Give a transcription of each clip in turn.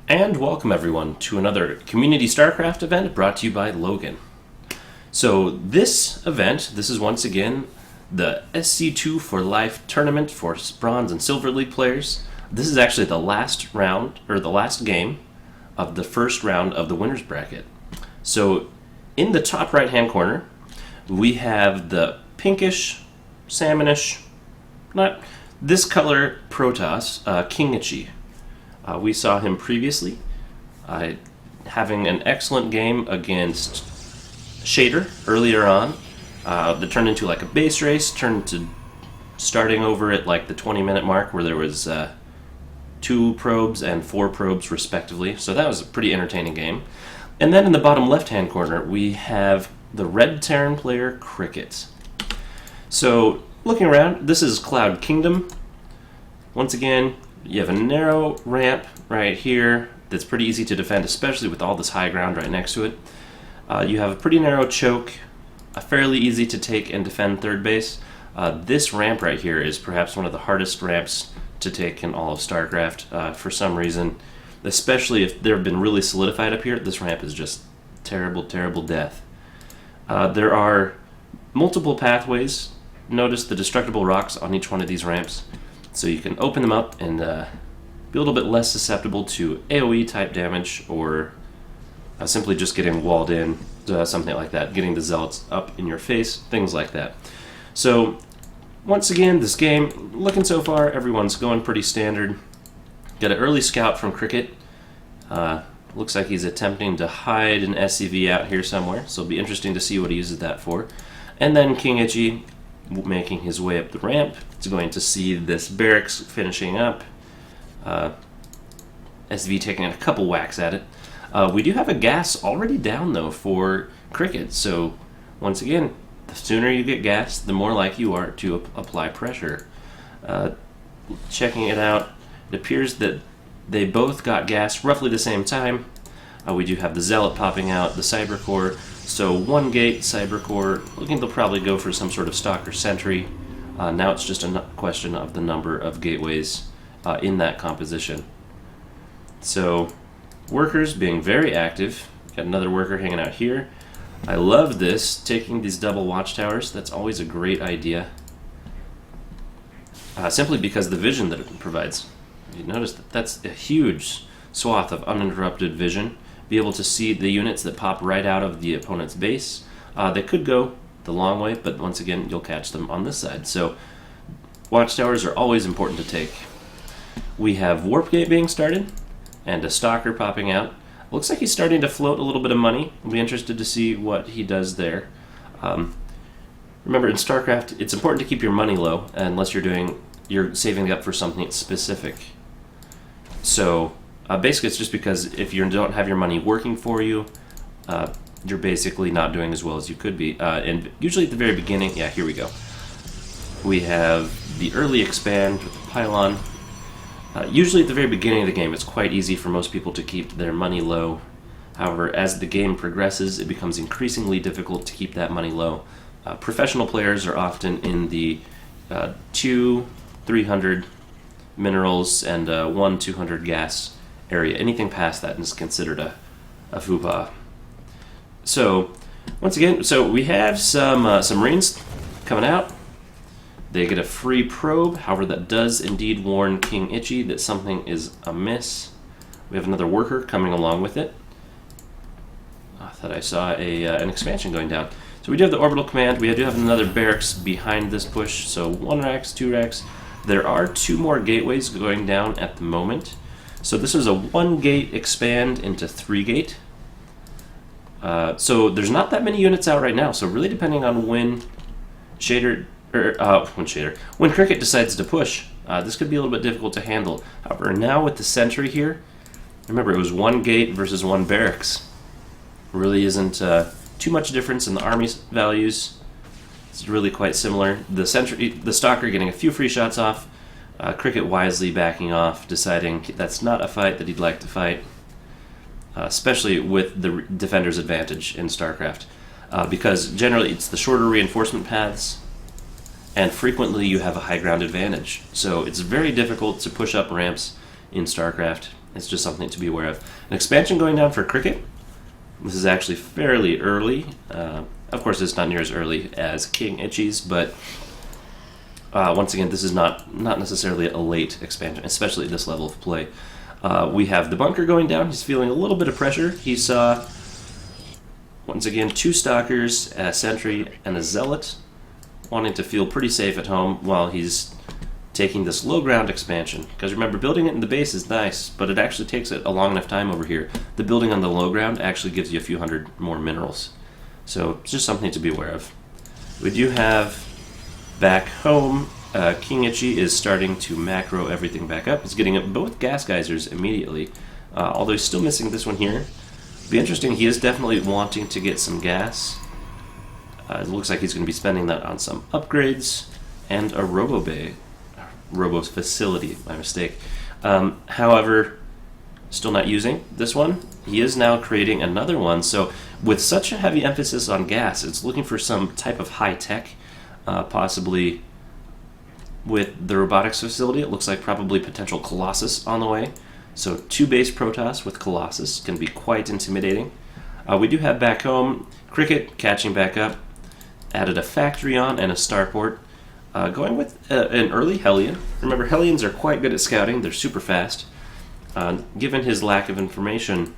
And welcome everyone to another Community Starcraft event brought to you by Logan. So this event, this is once again the SC24Life tournament for Bronze and Silver League players. This is actually the last round, or the last game of the first round of the winner's bracket. So in the top right hand corner, we have the pinkish, salmonish, not this color Protoss, Kingitchy. We saw him previously having an excellent game against Shader earlier on. That turned into like a base race, turned to starting over at like the 20-minute mark where there was 2 probes and 4 probes respectively. So that was a pretty entertaining game. And then in the bottom left-hand corner, we have the red Terran player Cricket. So looking around, this is Cloud Kingdom. Once again, you have a narrow ramp right here that's pretty easy to defend, especially with all this high ground right next to it. You have a pretty narrow choke, fairly easy to take and defend third base. This ramp right here is perhaps one of the hardest ramps to take in all of StarCraft for some reason, especially if they've been really solidified up here. This ramp is just terrible, terrible death. There are multiple pathways. Notice the destructible rocks on each one of these ramps. So you can open them up and be a little bit less susceptible to AoE type damage or simply just getting walled in, something like that, getting the zealots up in your face, things like that. So once again, this game, looking so far, everyone's going pretty standard. Got an early scout from Cricket. Looks like he's attempting to hide an SCV out here somewhere, so it'll be interesting to see what he uses that for. And then Kingitchy making his way up the ramp. It's going to see this barracks finishing up. SV taking a couple whacks at it. We do have a gas already down though for Cricket, so once again, the sooner you get gas, the more likely you are to apply pressure. Checking it out, it appears that they both got gas roughly the same time. We do have the Zealot popping out, the Cyber Core. So one gate, Cyber Core, looking they'll probably go for some sort of Stalker Sentry. Now it's just a question of the number of gateways in that composition. So workers being very active. Got another worker hanging out here. I love this, taking these double watchtowers. That's always a great idea. Simply because the vision that it provides. You notice that that's a huge swath of uninterrupted vision. Be able to see the units that pop right out of the opponent's base. They could go the long way, but once again, you'll catch them on this side. So watchtowers are always important to take. We have Warp Gate being started, and a Stalker popping out. Looks like he's starting to float a little bit of money. I'll be interested to see what he does there. Remember, in StarCraft, it's important to keep your money low unless you're saving up for something specific. So basically, it's just because if you don't have your money working for you, you're basically not doing as well as you could be. And usually at the very beginning, yeah, here we go. We have the early expand with the pylon. Usually at the very beginning of the game, it's quite easy for most people to keep their money low. However, as the game progresses, it becomes increasingly difficult to keep that money low. Professional players are often in the 200-300 minerals and 1-200 gas area. Anything past that is considered a FUPA. So once again, so we have some Marines coming out. They get a free probe. However, that does indeed warn Kingitchy that something is amiss. We have another worker coming along with it. I thought I saw an expansion going down. So we do have the orbital command. We do have another barracks behind this push. So 1 racks, 2 racks. There are 2 more gateways going down at the moment. So this is a 1 gate expand into 3 gate. So there's not that many units out right now. So really depending on when when Cricket decides to push, this could be a little bit difficult to handle. However, now with the sentry here, remember it was 1 gate versus 1 barracks. Really isn't too much difference in the army's values. It's really quite similar. The Stalker getting a few free shots off. Cricket wisely backing off, deciding that's not a fight that he'd like to fight. Especially with the defender's advantage in StarCraft. Because generally it's the shorter reinforcement paths, and frequently you have a high ground advantage. So it's very difficult to push up ramps in StarCraft. It's just something to be aware of. An expansion going down for Cricket. This is actually fairly early. Of course, it's not near as early as Kingitchy's, but once again, this is not necessarily a late expansion, especially at this level of play. We have the bunker going down. He's feeling a little bit of pressure. He saw, once again, 2 stalkers, a sentry, and a zealot, wanting to feel pretty safe at home while he's taking this low ground expansion. Because remember, building it in the base is nice, but it actually takes it a long enough time over here. The building on the low ground actually gives you a few hundred more minerals. So it's just something to be aware of. We do have back home, Kingitchy is starting to macro everything back up. He's getting both gas geysers immediately, although he's still missing this one here. Be interesting, he is definitely wanting to get some gas. It looks like he's going to be spending that on some upgrades and a robo facility, my mistake. However, still not using this one. He is now creating another one, so with such a heavy emphasis on gas, it's looking for some type of high tech, possibly with the robotics facility. It looks like probably potential Colossus on the way. So 2 base Protoss with Colossus can be quite intimidating. We do have back home Cricket catching back up, added a factory on and a starport. Going with an early Hellion. Remember, Hellions are quite good at scouting. They're super fast. Given his lack of information,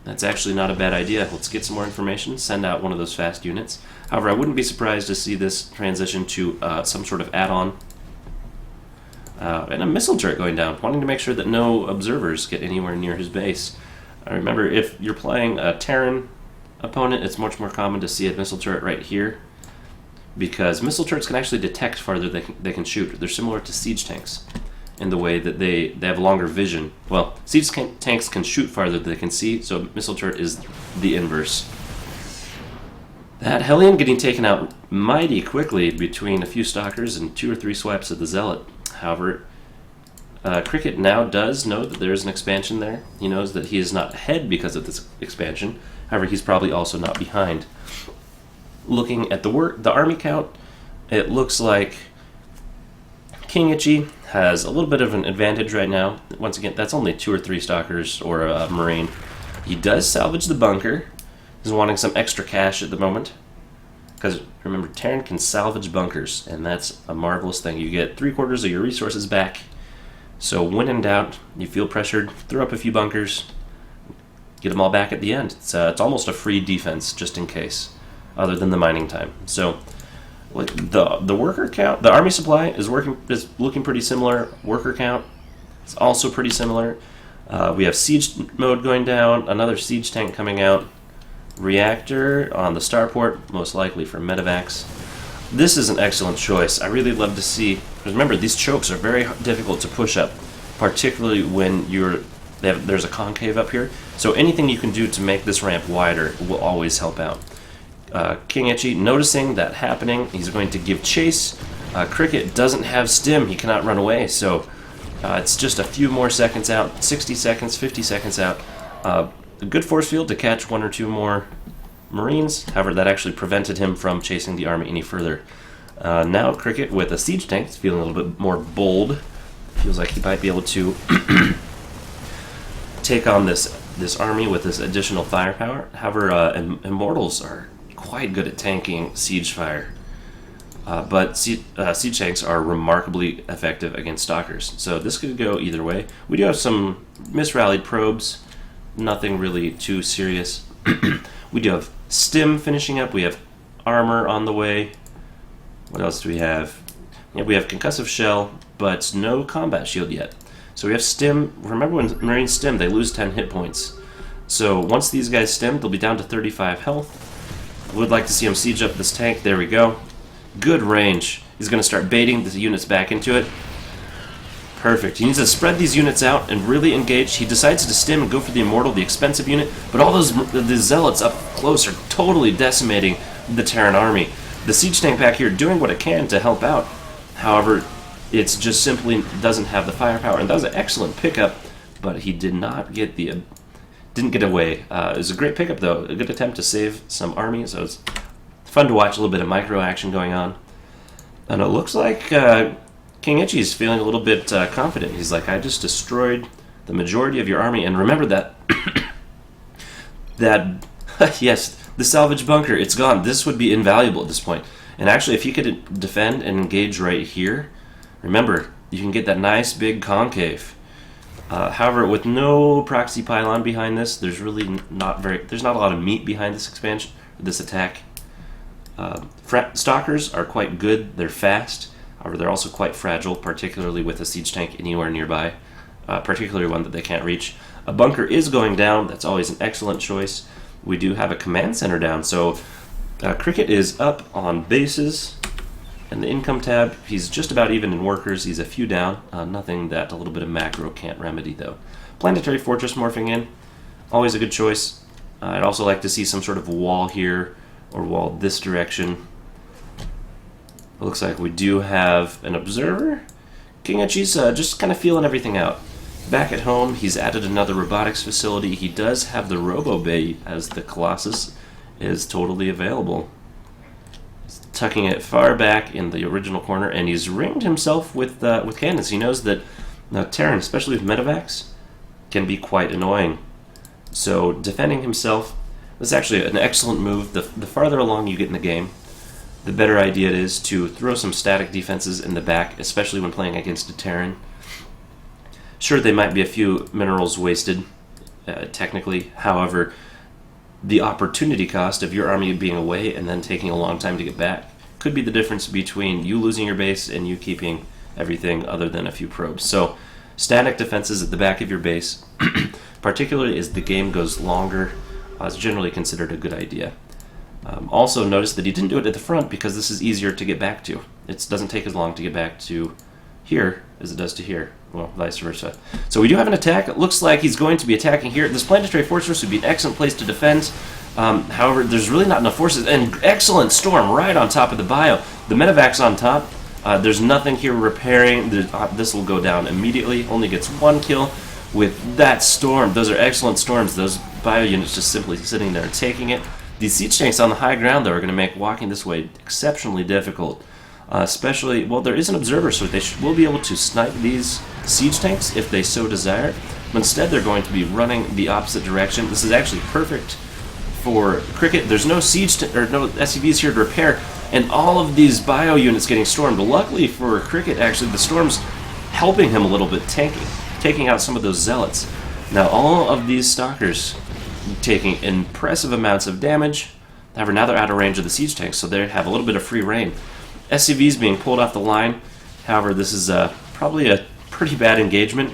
that's actually not a bad idea. Let's get some more information, send out one of those fast units. However, I wouldn't be surprised to see this transition to some sort of add-on. And a missile turret going down, wanting to make sure that no observers get anywhere near his base. Remember, if you're playing a Terran opponent, it's much more common to see a missile turret right here, because missile turrets can actually detect farther they can shoot. They're similar to siege tanks in the way that they have longer vision. Well, siege tanks can shoot farther than they can see, so missile turret is the inverse. That Hellion getting taken out mighty quickly between a few stalkers and 2 or 3 swipes of the zealot. However, Cricket now does know that there is an expansion there. He knows that he is not ahead because of this expansion. However, he's probably also not behind. Looking at the army count, it looks like Kingitchy has a little bit of an advantage right now. Once again, that's only 2 or 3 stalkers or a marine. He does salvage the bunker. He's wanting some extra cash at the moment, because remember, Terran can salvage bunkers, and that's a marvelous thing. You get 3/4 of your resources back. So when in doubt, you feel pressured, throw up a few bunkers, get them all back at the end. It's almost a free defense, just in case, other than the mining time. So the worker count, the army supply is looking pretty similar. Worker count is also pretty similar. We have siege mode going down, another siege tank coming out, reactor on the starport, most likely for medevacs. This is an excellent choice. I really love to see, because remember, these chokes are very difficult to push up, particularly when there's a concave up here. So anything you can do to make this ramp wider will always help out. Kingitchy, noticing that happening, he's going to give chase. Cricket doesn't have stim, he cannot run away, so it's just a few more seconds out, 60 seconds, 50 seconds out. A good force field to catch 1 or 2 more Marines. However, that actually prevented him from chasing the army any further. Now Cricket, with a siege tank, is feeling a little bit more bold. Feels like he might be able to take on this army with this additional firepower. However, Immortals are quite good at tanking siege fire. But siege tanks are remarkably effective against stalkers. So this could go either way. We do have some misrallied probes. Nothing really too serious. We do have stim finishing up. We have armor on the way. What else do we have? Yeah, we have concussive shell, but no combat shield yet. So we have stim. Remember, when Marines stim, they lose 10 hit points. So once these guys stim, they'll be down to 35 health. Would like to see him siege up this tank. There we go. Good range. He's going to start baiting the units back into it. Perfect. He needs to spread these units out and really engage. He decides to stim and go for the Immortal, the expensive unit, but all the Zealots up close are totally decimating the Terran army. The siege tank back here doing what it can to help out. However, it's just simply doesn't have the firepower. And that was an excellent pickup, but he did not get didn't get away. It was a great pickup, though. A good attempt to save some armies. So it was fun to watch a little bit of micro action going on. And it looks like Kingitchy is feeling a little bit confident. He's like, I just destroyed the majority of your army. And remember that that yes, the salvage bunker, it's gone. This would be invaluable at this point. And actually, if you could defend and engage right here, remember, you can get that nice big concave. However, with no proxy pylon behind this, there's really not a lot of meat behind this expansion, this attack. Stalkers are quite good. They're fast. However, they're also quite fragile, particularly with a siege tank anywhere nearby, particularly one that they can't reach. A bunker is going down. That's always an excellent choice. We do have a command center down, so Cricket is up on bases. And the income tab, he's just about even in workers. He's a few down. Nothing that a little bit of macro can't remedy, though. Planetary Fortress morphing in. Always a good choice. I'd also like to see some sort of wall here, or wall this direction. It looks like we do have an observer. Kingitchy's just kind of feeling everything out. Back at home, he's added another robotics facility. He does have the Robo Bay, as the Colossus is totally available. Tucking it far back in the original corner, and he's ringed himself with cannons. He knows that Terran, especially with medevacs, can be quite annoying. So defending himself is actually an excellent move. The farther along you get in the game, the better idea it is to throw some static defenses in the back, especially when playing against a Terran. Sure, they might be a few minerals wasted, technically. However, the opportunity cost of your army being away and then taking a long time to get back could be the difference between you losing your base and you keeping everything other than a few probes. So static defenses at the back of your base, particularly as the game goes longer, is generally considered a good idea. Also notice that he didn't do it at the front because this is easier to get back to. It doesn't take as long to get back to here as it does to here. Well, vice versa. So we do have an attack. It looks like he's going to be attacking here. This planetary fortress would be an excellent place to defend. However, there's really not enough forces. And excellent storm right on top of the bio. The medevac's on top. There's nothing here repairing. This will go down immediately. Only gets one kill with that storm. Those are excellent storms. Those bio units just simply sitting there taking it. These siege tanks on the high ground, though, are going to make walking this way exceptionally difficult. Especially, well, there is an observer, so they will be able to snipe these siege tanks if they so desire. But instead, they're going to be running the opposite direction. This is actually perfect for Cricket. There's no siege or no SCVs here to repair, and all of these bio units getting stormed. But luckily for Cricket, actually, the storm's helping him a little bit, taking out some of those zealots. Now, all of these stalkers taking impressive amounts of damage. However, now they're out of range of the siege tanks, so they have a little bit of free reign. SCVs being pulled off the line. However, this is probably a pretty bad engagement.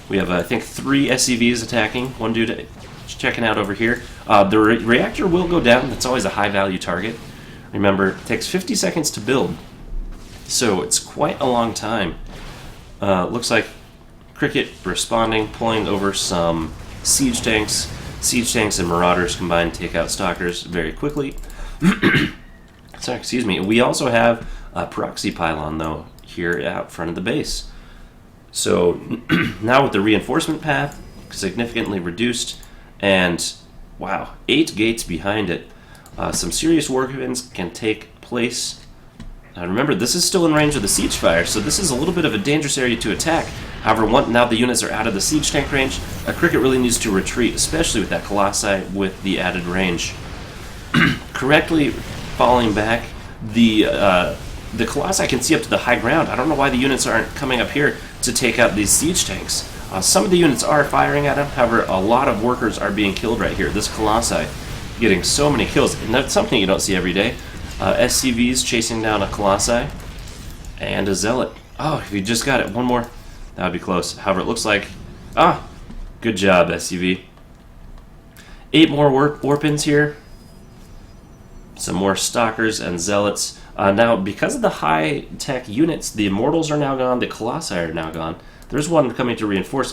We have, I think, 3 SCVs attacking. One dude checking out over here. The reactor will go down. That's always a high-value target. Remember, it takes 50 seconds to build, so it's quite a long time. Looks like Cricket responding, pulling over some siege tanks. Siege tanks and marauders combined take out stalkers very quickly. Sorry, excuse me. We also have a proxy pylon, though, here out front of the base. So now with the reinforcement path significantly reduced, and wow, 8 gates behind it, some serious war events can take place. Remember, this is still in range of the siege fire, so this is a little bit of a dangerous area to attack. However, now the units are out of the siege tank range, a Cricket really needs to retreat, especially with that Colossi with the added range. Correctly falling back, the Colossi can see up to the high ground. I don't know why the units aren't coming up here to take out these siege tanks. Some of the units are firing at him, however, a lot of workers are being killed right here. This Colossi getting so many kills, and that's something you don't see every day. SCVs chasing down a Colossi and a Zealot. Oh, if you just got it, one more, that would be close. However, it looks like, good job, SCV. 8 more warpins here. Some more stalkers and zealots. Now, because of the high-tech units, the immortals are now gone, the Colossi are now gone. There's one coming to reinforce.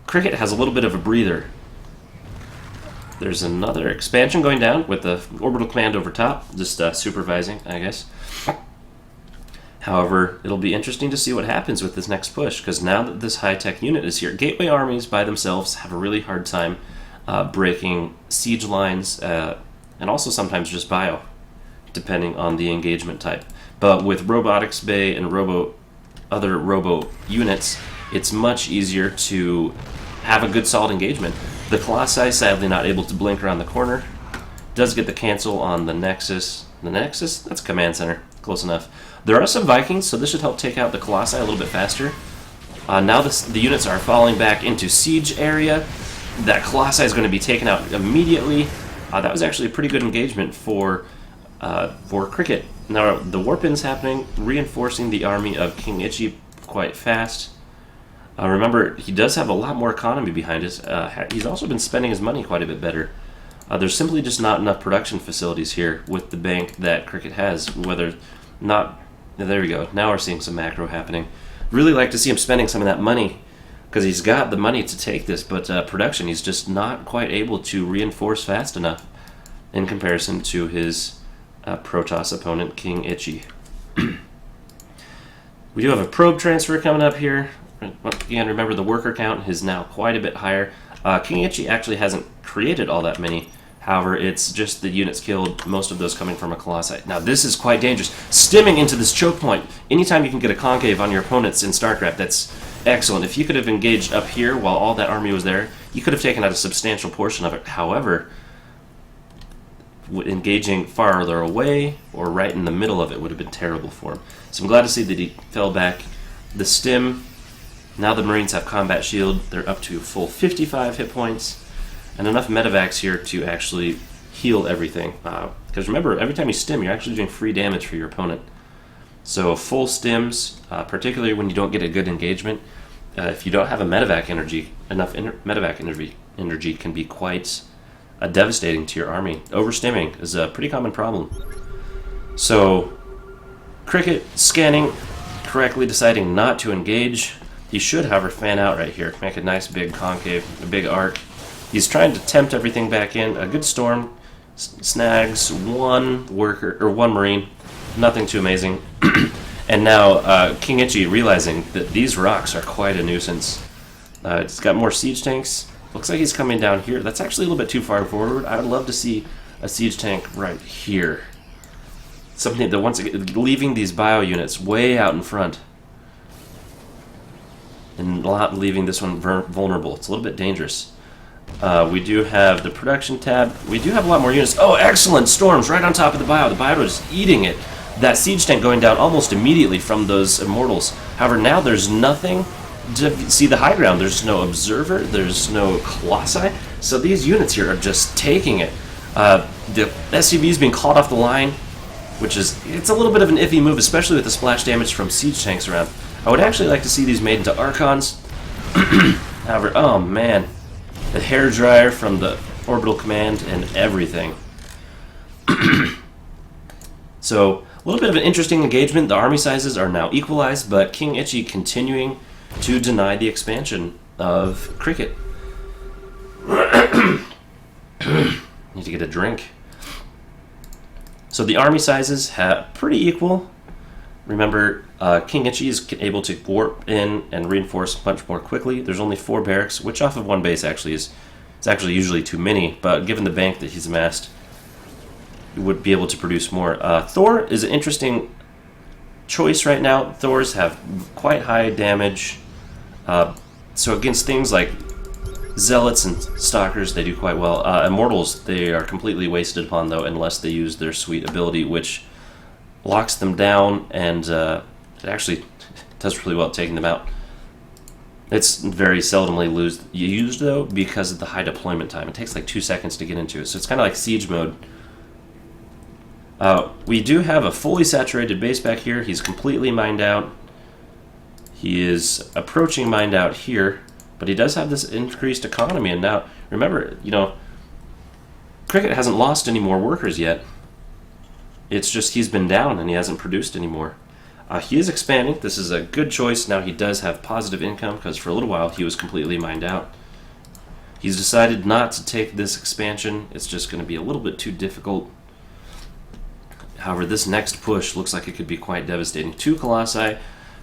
Cricket has a little bit of a breather. There's another expansion going down with the orbital command over top, just supervising, I guess. However, it'll be interesting to see what happens with this next push, because now that this high-tech unit is here, gateway armies by themselves have a really hard time breaking siege lines, and also sometimes just bio, depending on the engagement type. But with Robotics Bay and other robo units, it's much easier to have a good solid engagement. The Colossi sadly not able to blink around the corner. Does get the cancel on the Nexus. The Nexus? That's Command Center. Close enough. There are some Vikings, so this should help take out the Colossi a little bit faster. Now the units are falling back into siege area. That Colossi is going to be taken out immediately. That was actually a pretty good engagement for Cricket. Now the Warpin's happening, reinforcing the army of Kingitchy quite fast. Remember, he does have a lot more economy behind us. He's also been spending his money quite a bit better. There's simply just not enough production facilities here with the bank that Cricket has. Whether not, there we go. Now we're seeing some macro happening. Really like to see him spending some of that money because he's got the money to take this, but production he's just not quite able to reinforce fast enough in comparison to his Protoss opponent, Kingitchy. We do have a probe transfer coming up here. Once again, remember the worker count is now quite a bit higher. Kingitchy actually hasn't created all that many. However, it's just the units killed, most of those coming from a Colossi. Now this is quite dangerous. Stimming into this choke point. Anytime you can get a concave on your opponents in Starcraft, that's excellent. If you could have engaged up here while all that army was there, you could have taken out a substantial portion of it. However, engaging farther away or right in the middle of it would have been terrible for him. So I'm glad to see that he fell back. The stim, now the Marines have combat shield. They're up to full 55 hit points. And enough medevacs here to actually heal everything. Because remember, every time you stim, you're actually doing free damage for your opponent. So full stims, particularly when you don't get a good engagement, if you don't have a medevac energy, medevac energy can be quite devastating to your army. Overstimming is a pretty common problem. So Cricket scanning, correctly deciding not to engage. He should, however, fan out right here, make a nice big concave, a big arc. He's trying to tempt everything back in. A good storm snags one worker or one Marine, nothing too amazing. And now Kingitchy realizing that these rocks are quite a nuisance. It's got more siege tanks. Looks like he's coming down here. That's actually a little bit too far forward. I would love to see a siege tank right here. Something that once again, leaving these bio units way out in front and not leaving this one vulnerable. It's a little bit dangerous. We do have the production tab. We do have a lot more units. Oh, excellent! Storms right on top of the bio. The bio is eating it. That siege tank going down almost immediately from those immortals. However, now there's nothing to see the high ground. There's no observer. There's no colossi. So these units here are just taking it. The SCV is being called off the line, which is it's a little bit of an iffy move, especially with the splash damage from siege tanks around. I would actually like to see these made into Archons. However, oh man. The hair dryer from the orbital command and everything. So, a little bit of an interesting engagement. The army sizes are now equalized, but Kingitchy continuing to deny the expansion of Cricket. Need to get a drink. So the army sizes have pretty equal. Remember, Kingitchy is able to warp in and reinforce much more quickly. There's only 4 barracks, which off of 1 base actually is it's actually usually too many, but given the bank that he's amassed, he would be able to produce more. Thor is an interesting choice right now. Thors have quite high damage. So against things like Zealots and Stalkers, they do quite well. Immortals, they are completely wasted upon, though, unless they use their sweet ability, which locks them down, and it actually does really well at taking them out. It's very seldomly used, though, because of the high deployment time. It takes like 2 seconds to get into it, so it's kind of like siege mode. We do have a fully saturated base back here. He's completely mined out. He is approaching mined out here, but he does have this increased economy, and now, remember, you know, Cricket hasn't lost any more workers yet. It's just he's been down and he hasn't produced anymore. He is expanding. This is a good choice. Now he does have positive income because for a little while he was completely mined out. He's decided not to take this expansion. It's just going to be a little bit too difficult. However, this next push looks like it could be quite devastating. 2 Colossi,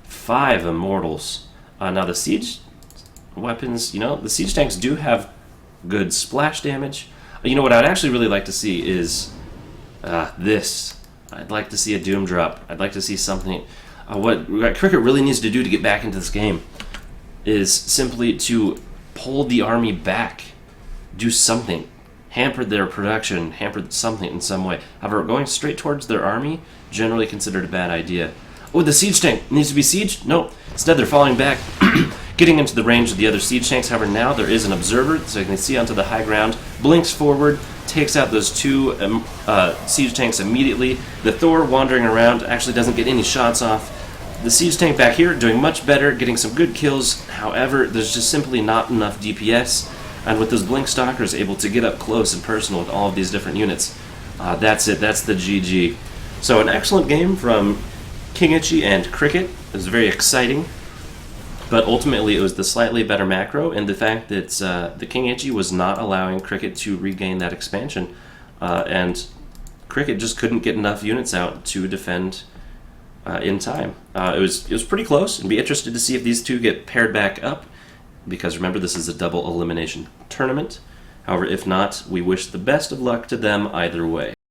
5 Immortals. Now the siege weapons, you know, the siege tanks do have good splash damage. You know what I'd actually really like to see is this. I'd like to see a Doom drop. I'd like to see something. What Cricket really needs to do to get back into this game is simply to hold the army back, do something, hampered their production, hampered something in some way. However, going straight towards their army, generally considered a bad idea. Oh, the siege tank needs to be sieged? No. Instead, they're falling back, getting into the range of the other siege tanks. However, now there is an observer, so you can see onto the high ground, blinks forward, takes out those two siege tanks immediately. The Thor wandering around actually doesn't get any shots off. The siege tank back here doing much better, getting some good kills. However, there's just simply not enough DPS, and with those blink stalkers able to get up close and personal with all of these different units, that's it. That's the GG. So an excellent game from Kingitchy and Cricket. It was very exciting, but ultimately it was the slightly better macro and the fact that the Kingitchy was not allowing Cricket to regain that expansion, and Cricket just couldn't get enough units out to defend in time. It was pretty close, and be interested to see if these two get paired back up, because remember, this is a double elimination tournament. However, if not, we wish the best of luck to them either way.